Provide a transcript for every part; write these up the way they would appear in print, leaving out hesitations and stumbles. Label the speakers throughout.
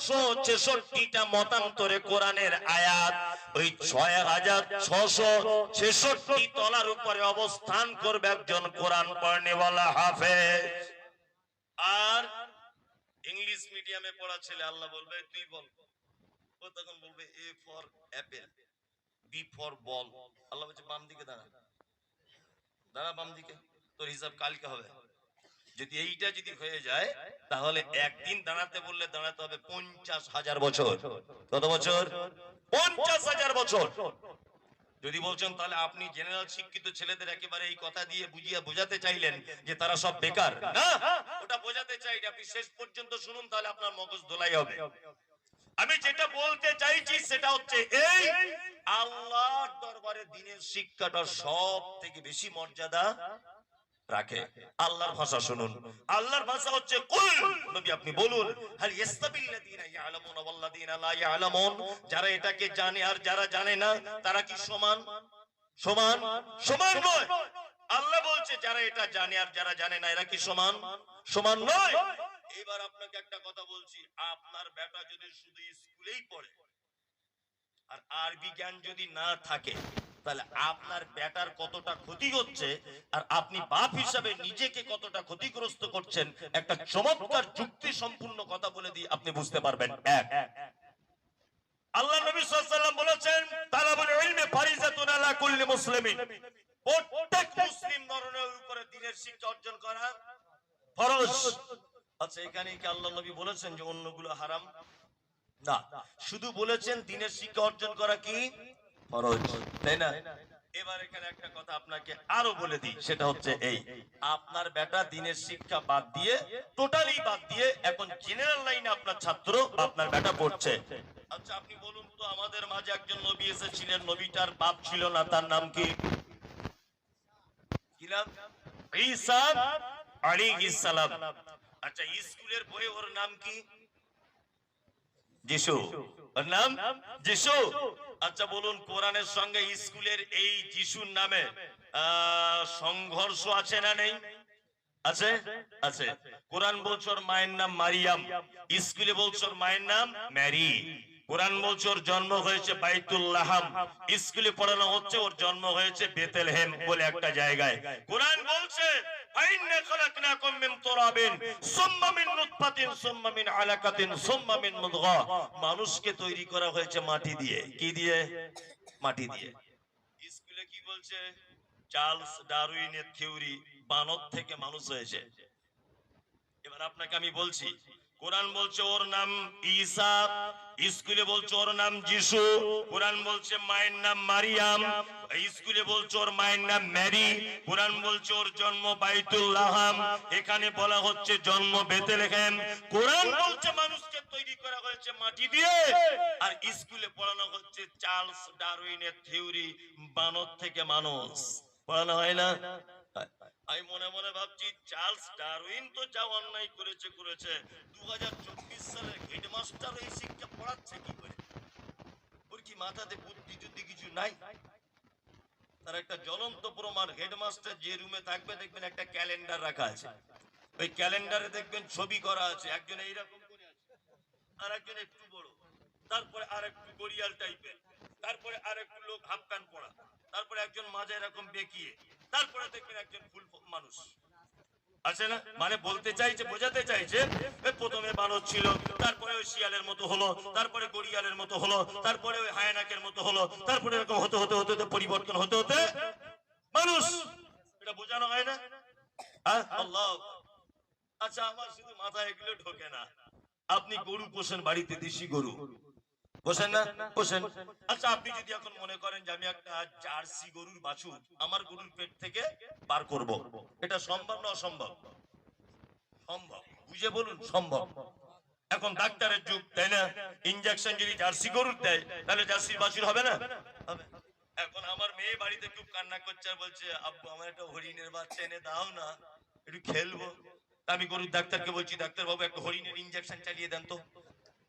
Speaker 1: 666টা মতান্তরে কোরআনের আয়াত ওই 6666 তলার উপরে অবস্থান করবে একজন কোরআন পড়নেওয়ালা হাফেজ। আর ইংলিশ মিডিয়ামে পড়া ছেলে আল্লাহ বলবে তুই বল, ও তখন বলবে A for apple, B for ball. Allah বলছে বাম দিকে দাঁড়া, দাঁড়া বাম দিকে, তোর হিসাব কালকে হবে। যদি এইটা যদি হয়ে যায় তাহলে একদিন দাঁড়াতে বললে দাঁড়াতে হবে 50,000 বছর। কত বছর? 50,000 বছর। যদি বলছেন তাহলে আপনি জেনারেল শিক্ষিত ছেলেদের একেবারে এই কথা দিয়ে বোঝাতে চাইলেন যে তারা সব বেকার। না, ওটা বোঝাতে চাইনি, আপনি শেষ পর্যন্ত শুনুন, তাহলে আপনার মগজ ধোলাই হবে। আমি যেটা বলতে চাইছি সেটা হচ্ছে এই, আল্লাহর দরবারে দ্বীনের শিক্ষাটা সব থেকে বেশি মর্যাদা রাখে। আল্লাহর ভাষা শুনুন, আল্লাহর ভাষা হচ্ছে কুল। নবী আপনি বলুন, হাল ইয়াস্তাবিল্লাযীনা ইয়ালামুনা ওয়াল্লাযীনা লা ইয়ালামুন, যারা এটাকে জানে আর যারা জানে না তারা কি সমান? সমান? সমান নয়। আল্লাহ বলছে যারা এটা জানে আর যারা জানে না এরা কি সমান? সমান নয়। এবার আপনাকে একটা কথা বলছি, আপনার বেটা যদি শুধু স্কুলেই পড়ে আর আরবি জ্ঞান যদি না থাকে তাহলে আপনার বেটার কতটা ক্ষতি হচ্ছে আর আপনি বাপ হিসাবে নিজেকে কতটা ক্ষতিগ্রস্ত করছেন, একটা চমৎকার যুক্তি সম্পূর্ণ কথা বলে দিয়ে আপনি বুঝতে পারবেন। এক, আল্লাহ নবী সাল্লাল্লাহু আলাইহি ওয়াসাল্লাম বলেছেন তালাবুল ইলমি ফারিজাতুন আলা কুল্লি মুসলিমিন, প্রত্যেক মুসলিম নরের উপরে দ্বীনের শিক্ষা অর্জন করা ফরজ। আচ্ছা, এখানে কি আল্লাহ নবী বলেছেন যে অন্যগুলো হারাম? না, শুধু বলেছেন দ্বীনের শিক্ষা অর্জন করা কি ফরজ, তাই না? এবার এখানে একটা কথা আপনাকে আরো বলে দিই, সেটা হচ্ছে এই, আপনার বেটা দ্বীনের শিক্ষা বাদ দিয়ে, টোটালি বাদ দিয়ে এখন জেনারেল লাইনে আপনার ছাত্র আপনার বেটা পড়ছে। আচ্ছা আপনি বলুন তো, আমাদের মাঝে একজন নবী এসেছিলেন, নবীটার বাপ ছিল না, তার নাম কি? কি নাম? ঈসা আলাইহিস সালাম। আচ্ছা, স্কুলের বই ওর নাম কি? যিশু। ওর নাম যিশু। আচ্ছা বলুন, কোরআনের সঙ্গে স্কুলের এই যিশুর নামে সংঘর্ষ আছে না নেই? আছে, আছে। কোরআন বলছে ওর মায়ের নাম মারিয়াম, স্কুলে বলছে ওর মায়ের নাম ম্যারি। কোরআন বলছে ওর জন্ম হয়েছে বাইতুল লাহাম, স্কুলে পড়ানো হচ্ছে ওর জন্ম হয়েছে বেতেলহেম বলে একটা জায়গায়। কোরআন বলছে ফাইন্না খালাকনাকুম মিন তুরাবিন সুম্মা মিন নুতফাতিন সুম্মা মিন আলাকাতিন সুম্মা মিন মুদগা, মানুষকে তৈরি করা হয়েছে মাটি দিয়ে। কি দিয়ে? মাটি দিয়ে। স্কুলে কি বলছে? চার্লস ডারউইনের থিওরি, বানর থেকে মানুষ হয়েছে। এবার আপনাকে আমি বলছি, কোরআন বলছে ওর নাম ঈসা, স্কুলে বলছে ওর নাম যিশু। কোরআন বলছে মায়ের নাম মারিয়াম, স্কুলে বলছে ওর মায়ের নাম ম্যারি। কোরআন বলছে ওর জন্ম বাইতুল লাহাম, এখানে বলা হচ্ছে জন্ম বেতেলহেম। কোরআন বলছে মানুষকে তৈরি করা হয়েছে মাটি দিয়ে, আর স্কুলে পড়ানো হচ্ছে চার্লস ডারউইনের থিওরি, বানর থেকে মানুষ। পড়ানো হয় না? আমি মনে মনে ভাবছি চার্লস ডারউইন তো যা অন্যায় করেছে করেছে, 2024 সালের হেডমাস্টার এই শিক্ষা পড়াচ্ছে কি করে? ওর কি মাথাতে বুদ্ধি টুদ্ধি কিছু নাই? তার একটা জ্বলন্ত প্রমাণ, হেডমাস্টার যে রুমে থাকবে দেখবেন একটা ক্যালেন্ডার রাখা আছে, ওই ক্যালেন্ডারে দেখবেন ছবি করা আছে, একজন এইরকম করে আছে, আর একজন একটু বড়, তারপরে আর একটু গড়িয়াল টাইপের, তারপরে আর একটু লোক হাফ প্যান্ট পরা, তারপরে একজন মাঝে এরকম বেঁকিয়ে, তারপরে দেখবেন একজন ফুল মানুষ আছে না? মানে বলতে চাইছে, বোঝাতে চাইছে প্রথমে বানর ছিল, তারপরে ওই শিয়ালের মতো হলো, তারপরে গড়িয়ালের মতো হলো, তারপরে ওই হায়ানাকের মতো হলো, তারপরে এরকম হতে হতে হতে হতে পরিবর্তন হতে হতে মানুষ। এটা বোঝানো হয় না? আল্লাহ। আচ্ছা, আমার শুধু মাথায় এগুলো ঢোকে না, আপনি গরু পোষেন বাড়িতে, দেশি গরু পোষেন না? পোষেন। আচ্ছা, আপনি যদি এখন মনে করেন যে আমি একটা জার্সি গরুর বাছুর আমার গরুর পেট থেকে বার করব, এটা সম্ভব না অসম্ভব? সম্ভব। বুঝে বলুন, সম্ভব। এখন ডাক্তারের যুগ, তাই না? ইনজেকশন যদি জার্সি গরুর দেয় তাহলে জার্সির বাছুর হবে না? হবে। এখন আমার মেয়ে বাড়িতে খুব কান্না করছে আর বলছে আব্বু আমার একটা হরিণের বাচ্চা এনে দাও না, একটু খেলবো। আমি গরুর ডাক্তারকে বলছি ডাক্তার বাবু একটা হরিণের ইনজেকশন চালিয়ে দেন তো,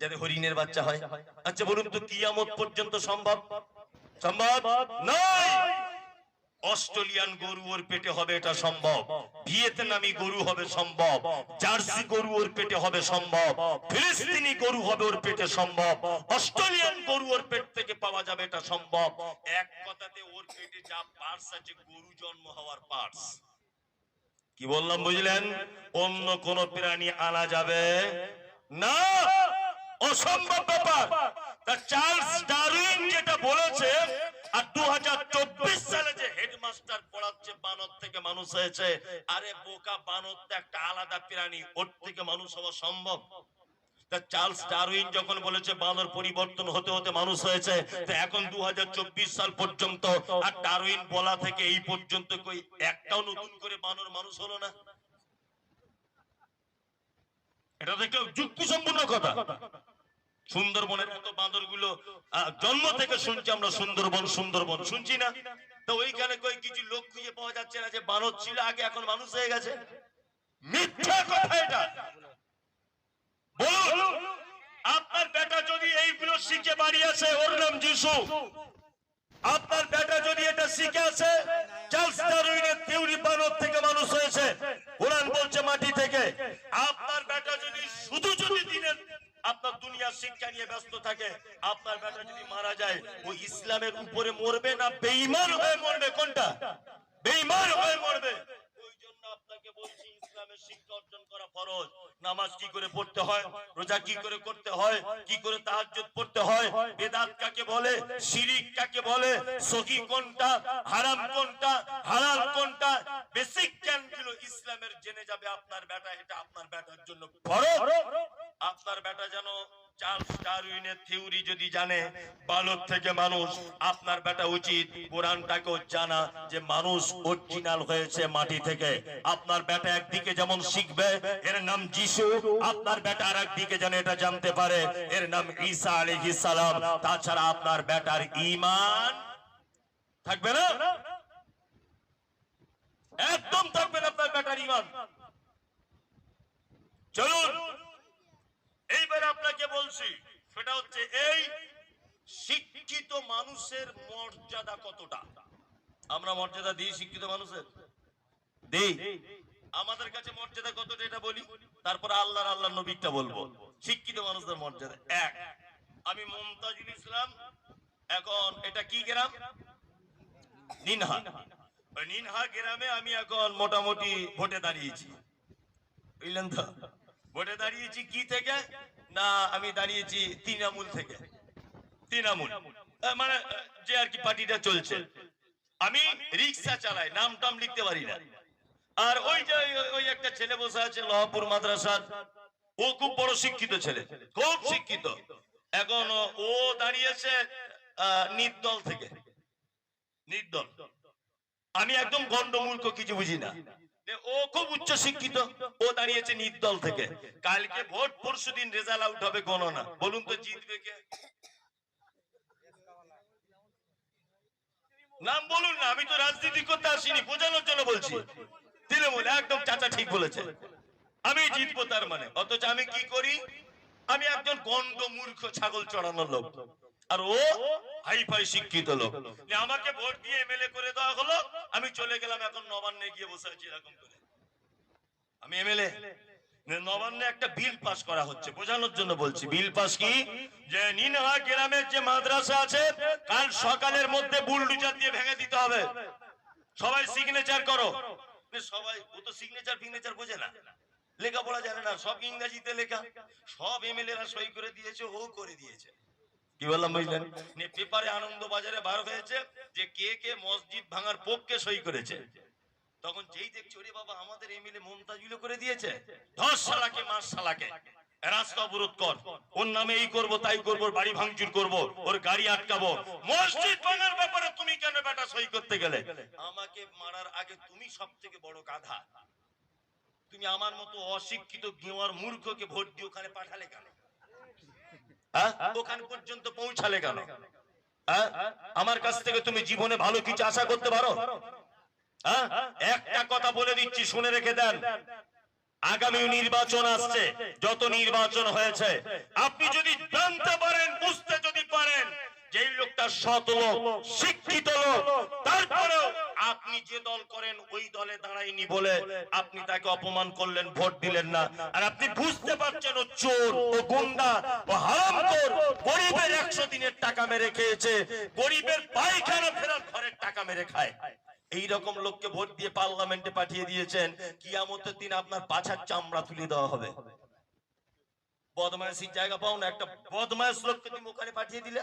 Speaker 1: যাতে হরিণের বাচ্চা হয়। আচ্ছা বলুন তো, কিয়ামত পর্যন্ত সম্ভব? সম্ভব নয়। অস্ট্রেলিয়ান গরু ওর পেটে হবে, এটা সম্ভব। ভিয়েতনামি গরু হবে সম্ভব, জার্সি গরু ওর পেটে হবে সম্ভব, ফিলিস্তিনি গরু হবে ওর পেটে সম্ভব, অস্ট্রেলিয়ান গরু ওর পেট থেকে পাওয়া যাবে, এটা সম্ভব। এক কথাতে ওর পেটে যা পার্টস আছে গরু জন্ম হওয়ার পার্টস। কি বললাম বুঝলেন? অন্য কোন প্রাণী আনা যাবে না, অসম্ভব ব্যাপার। তা চার্লস ডারউইন যেটা বলেছে, আর 2024 সালে যে হেডমাস্টার পড়াচ্ছে বানর থেকে মানুষ হয়েছে, আরে বোকা, বানর তো একটা আলাদা প্রাণী, ওর থেকে মানুষ হওয়া সম্ভব? তা চার্লস ডারউইন যখন বলেছে বানর পরিবর্তন হতে হতে মানুষ হয়েছে, তো এখন 2024 সাল পর্যন্ত আর ডারউইন বলা থেকে এই পর্যন্ত কই একটাও নতুন করে বানর মানুষ হলো না? এটা তো একটা যুক্তিসম্পন্ন কথা। সুন্দরবনের মতো বাঁদর গুলো জন্ম থেকে শুনছি আমরা, সুন্দরবন সুন্দরবন শুনছি না? তো ওইখানে কই কিছু লোক খুঁজে পাওয়া যাচ্ছে না যে বানর ছিল আগে, এখন মানুষ হয়ে গেছে? মিথ্যা কথা এটা। বলুন, আপনার বেটা যদি এইগুলো শিখে বাড়ি আসে, ওর নাম যিশু। আপনার বেটা যদি এটা শিখে আসে চার্লস ডারউইনের থিওরি বানর থেকে মানুষ হয়েছে, কোরআন বলছে মাটি থেকে, আপনার বেটা যদি শুধু দিনের আপনার দুনিয়ার শিক্ষা নিয়ে ব্যস্ত থাকে, আপনার বেটা যদি মারা যায়, ওই ইসলামের উপরে মরবে না বেঈমান হয়ে মরবে? কোনটা? বেঈমান হয়ে মরবে। ওই জন্য আপনাকে বলছি ইসলামের শিক্ষা অর্জন করা ফরজ। নামাজ কি করে পড়তে হয়, রোজা কি করে করতে হয়, কি করে তাহাজ্জুদ পড়তে হয়, বেদাত কাকে বলে, শিরিক কাকে বলে, সহি কোনটা, হারাম কোনটা, হালাল কোনটা, বেসিক জ্ঞানগুলো ইসলামের জেনে যাবে আপনার বেটা। এটা আপনার বেটার জন্য ফরজ। আপনার বেটা যেন চার্লস ডারউইনের থিওরি যদি জানে বালক থেকে মানুষ, আপনার বেটা উচিত কোরআনটাকেও জানা যে মানুষ অরিজিনাল হয়েছে মাটি থেকে। আপনার বেটা একদিকে যেমন শিখবে এর নাম যিশু, আপনার বেটা আর একদিকে যেন এটা জানতে পারে এর নাম ঈসা আলাইহিস সালাম। তাছাড়া আপনার বেটার ঈমান থাকবে না, একদম থাকবে না আপনার বেটার ঈমান। চলুন এইবার আপনাকে বলছি, সেটা হচ্ছে এই শিক্ষিত মানুষের মর্যাদা কতটা। আমরা মর্যাদা দিই শিক্ষিত মানুষের? দেই। আমাদের কাছে মর্যাদা কতটা এটা বলি, তারপর আল্লাহর নবীটা বলবো। শিক্ষিত মানুষদের মর্যাদা এক। আমি মুমতাজুল ইসলাম, এখন এটা কি গ্রাম? নিনহা। ওই নিনহা গ্রামে আমি এখন মোটামুটি ভোটে দাঁড়িয়েছি, বুঝলেন তো? ভোটে দাঁড়িয়েছি কি থেকে না, আমি দাঁড়িয়েছি তৃণমূল থেকে। তৃণমূল মানে যে আর কি পার্টিটা চলছে। আমি রিক্সা চালাই, নাম টাম লিখতে পারি না। আর ওই যে ওই একটা ছেলে বসে আছে লহপুর মাদ্রাসার, ও খুব বড় শিক্ষিত ছেলে, খুব শিক্ষিত। এখন ও দাঁড়িয়েছে নির্দল থেকে। নির্দল। আমি একদম গন্ডমূর্খ, কিছু বুঝি না। ও খুব উচ্চ শিক্ষিত, ও দাঁড়িয়েছে নির্দল থেকে। কালকে ভোট, পরশুদিন রেজাল্ট আউট হবে গণনা। বলুন তো জিতবে কে? নাম বলুন না, আমি তো রাজনীতি করতে আসিনি, বোঝানোর জন্য বলছি। তৃণমূল, একদম চাচা ঠিক বলেছে, আমি জিতবো তার মানে। অথচ আমি কি করি? আমি একজন গন্ড মূর্খ ছাগল চড়ানোর লোক, আর ও হাইফাই শিক্ষিত লোক। আমাকে ভোট দিয়ে এমএলএ করে দেওয়া হলো, আমি চলে গেলাম এখন নবান্নে গিয়ে বসে আছি এরকম করে। আমি এমএলএ, নবান্নে একটা বিল পাস করা হচ্ছে, বোঝানোর জন্য বলছি। বিল পাস কি? যে নিনহা গ্রামের যে মাদ্রাসা আছে, কাল সকালের মধ্যে বুলডোজার দিয়ে ভেঙে দিতে হবে। সবাই সিগনেচার করো। সবাই, ও তো সিগনেচার ফিগনেচার বোঝে না, লেখাপড়া জানে না, সব ইংরেজিতে লেখা। সব এমএলএরা সই করে দিয়েছে, ও করে দিয়েছে। কি বললাম বুঝলেন? পেপারে আনন্দ বাজারে বার হয়েছে যে কে কে মসজিদ ভাঙার পক্ষে সই করেছে। তখন যেই দেখছি, ওরে বাবা, আমাদের এমএলএ মুমতাজুল করে দিয়েছে, 10 শালাকে মাস শালাকে রাস্তা অবরোধ কর, ওর নামে এই করব তাই করব, বাড়ি ভাঙচুর করব, ওর গাড়ি আটকাবো। মসজিদ ভাঙার ব্যাপারে তুমি কেন বেটা সই করতে গেলে? আমাকে মারার আগে তুমি সবথেকে বড় গাধা। তুমি আমার মতো অশিক্ষিত গেওয়ার মূর্খকে ভোট দিয়ে ওখানে পাঠালে কেন? ওখানে পর্যন্ত পৌঁছালে কেন? আমার কাছ থেকে তুমি জীবনে ভালো কিছু আশা করতে পারো? একটা কথা বলে দিচ্ছি, শুনে রেখে দেন। আগামী নির্বাচন আসছে, যত নির্বাচন হয়েছে, আপনি যদি জানতে পারেন, বুঝতে যদি পারেন যে এই লোকটা সৎ লোক, শিক্ষিত লোক, তারপরেও আপনি যে দল করেন ওই দলে দাঁড়ায়নি বলে আপনি তাকে অপমান করলেন, ভোট দিলেন না। আর আপনি বুঝতে পারছেন ও চোর, ও গুন্ডা, ও হারামখোর, গরিবের 100 দিনের টাকা মেরে খেয়েছে, গরিবের পায়খানা ফেরার ঘরের টাকা মেরে খায়। এই রকম লোককে ভোট দিয়ে পার্লামেন্টে পাঠিয়ে দিয়েছেন, কিয়ামতের দিন আপনার পাছার চামড়া তুলে দেওয়া হবে। বদমাইশির জায়গা পাও না, একটা বদমাইশ লোককে তুমি ওখানে পাঠিয়ে দিলে।